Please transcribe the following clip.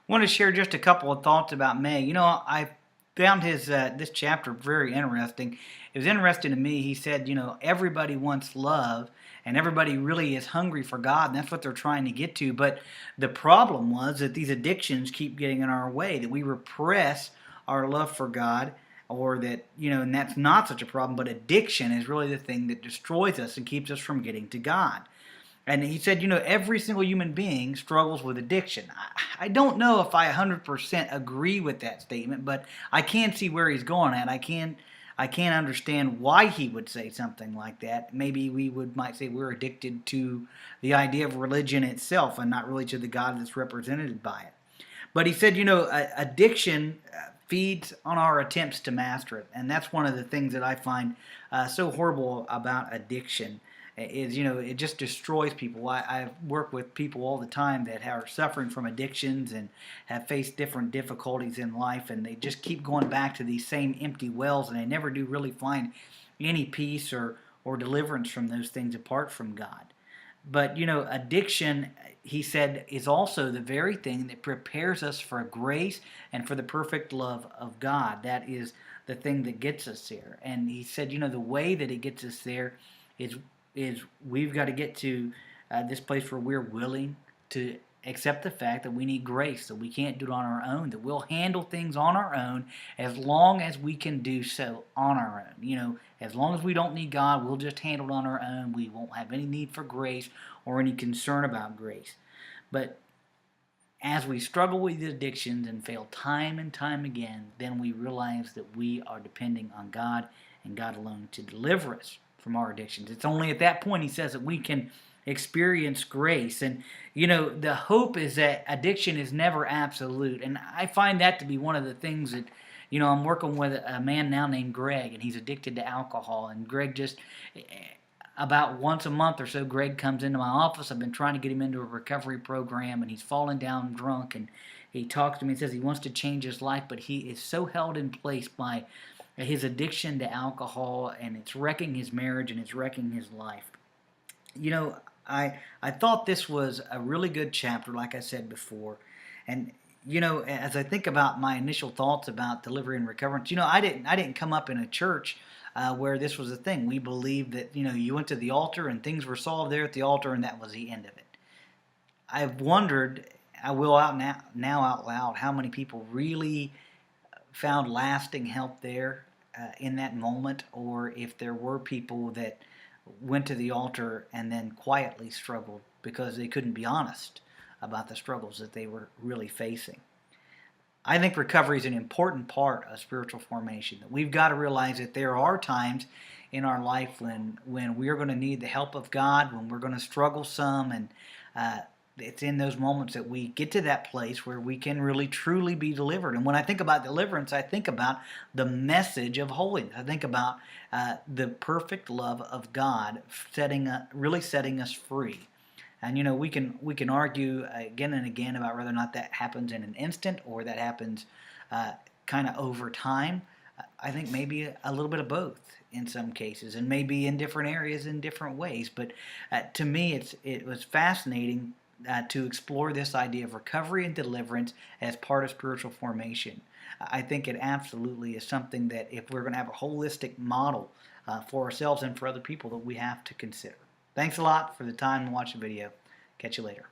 Want to share just a couple of thoughts about May. I found his this chapter very interesting. It was interesting to me. He said, everybody wants love, and everybody really is hungry for God, and that's what they're trying to get to. But the problem was that these addictions keep getting in our way, that we repress our love for God, or that, and that's not such a problem, but addiction is really the thing that destroys us and keeps us from getting to God. And he said, every single human being struggles with addiction. I don't know if I 100% agree with that statement, but I can see where he's going at. I can't understand why he would say something like that. Maybe might say we're addicted to the idea of religion itself and not really to the God that's represented by it. But he said, addiction feeds on our attempts to master it. And that's one of the things that I find so horrible about addiction is, it just destroys people. I work with people all the time that are suffering from addictions and have faced different difficulties in life, and they just keep going back to these same empty wells, and they never do really find any peace or deliverance from those things apart from God. But, addiction, he said, is also the very thing that prepares us for grace and for the perfect love of God. That is the thing that gets us there. And he said, the way that it gets us there is we've got to get to this place where we're willing to accept the fact that we need grace, that we can't do it on our own, that we'll handle things on our own as long as we can do so on our own. As long as we don't need God, we'll just handle it on our own. We won't have any need for grace or any concern about grace. But as we struggle with these addictions and fail time and time again, then we realize that we are depending on God and God alone to deliver us from our addictions. It's only at that point, he says, that we can experience grace. And, the hope is that addiction is never absolute. And I find that to be one of the things that, I'm working with a man now named Greg, and he's addicted to alcohol. And Greg just, about once a month or so, Greg comes into my office. I've been trying to get him into a recovery program, and he's fallen down drunk. And he talks to me and says he wants to change his life, but he is so held in place by his addiction to alcohol, and it's wrecking his marriage and it's wrecking his life. I thought this was a really good chapter, like I said before. And as I think about my initial thoughts about delivery and recovery, I didn't come up in a church where this was a thing. We believed that you went to the altar and things were solved there at the altar, and that was the end of it. I've wondered, I will now out loud, how many people really found lasting help there in that moment, or if there were people that went to the altar and then quietly struggled because they couldn't be honest about the struggles that they were really facing. I think recovery is an important part of spiritual formation. That we've got to realize that there are times in our life when we're going to need the help of God, when we're going to struggle some, and it's in those moments that we get to that place where we can really truly be delivered. And when I think about deliverance, I think about the message of holiness. I think about the perfect love of God really setting us free. And we can argue again and again about whether or not that happens in an instant or that happens kind of over time. I think maybe a little bit of both in some cases, and maybe in different areas in different ways. But to me, it was fascinating to explore this idea of recovery and deliverance as part of spiritual formation. I think it absolutely is something that, if we're going to have a holistic model for ourselves and for other people, that we have to consider. Thanks a lot for the time to watch the video. Catch you later.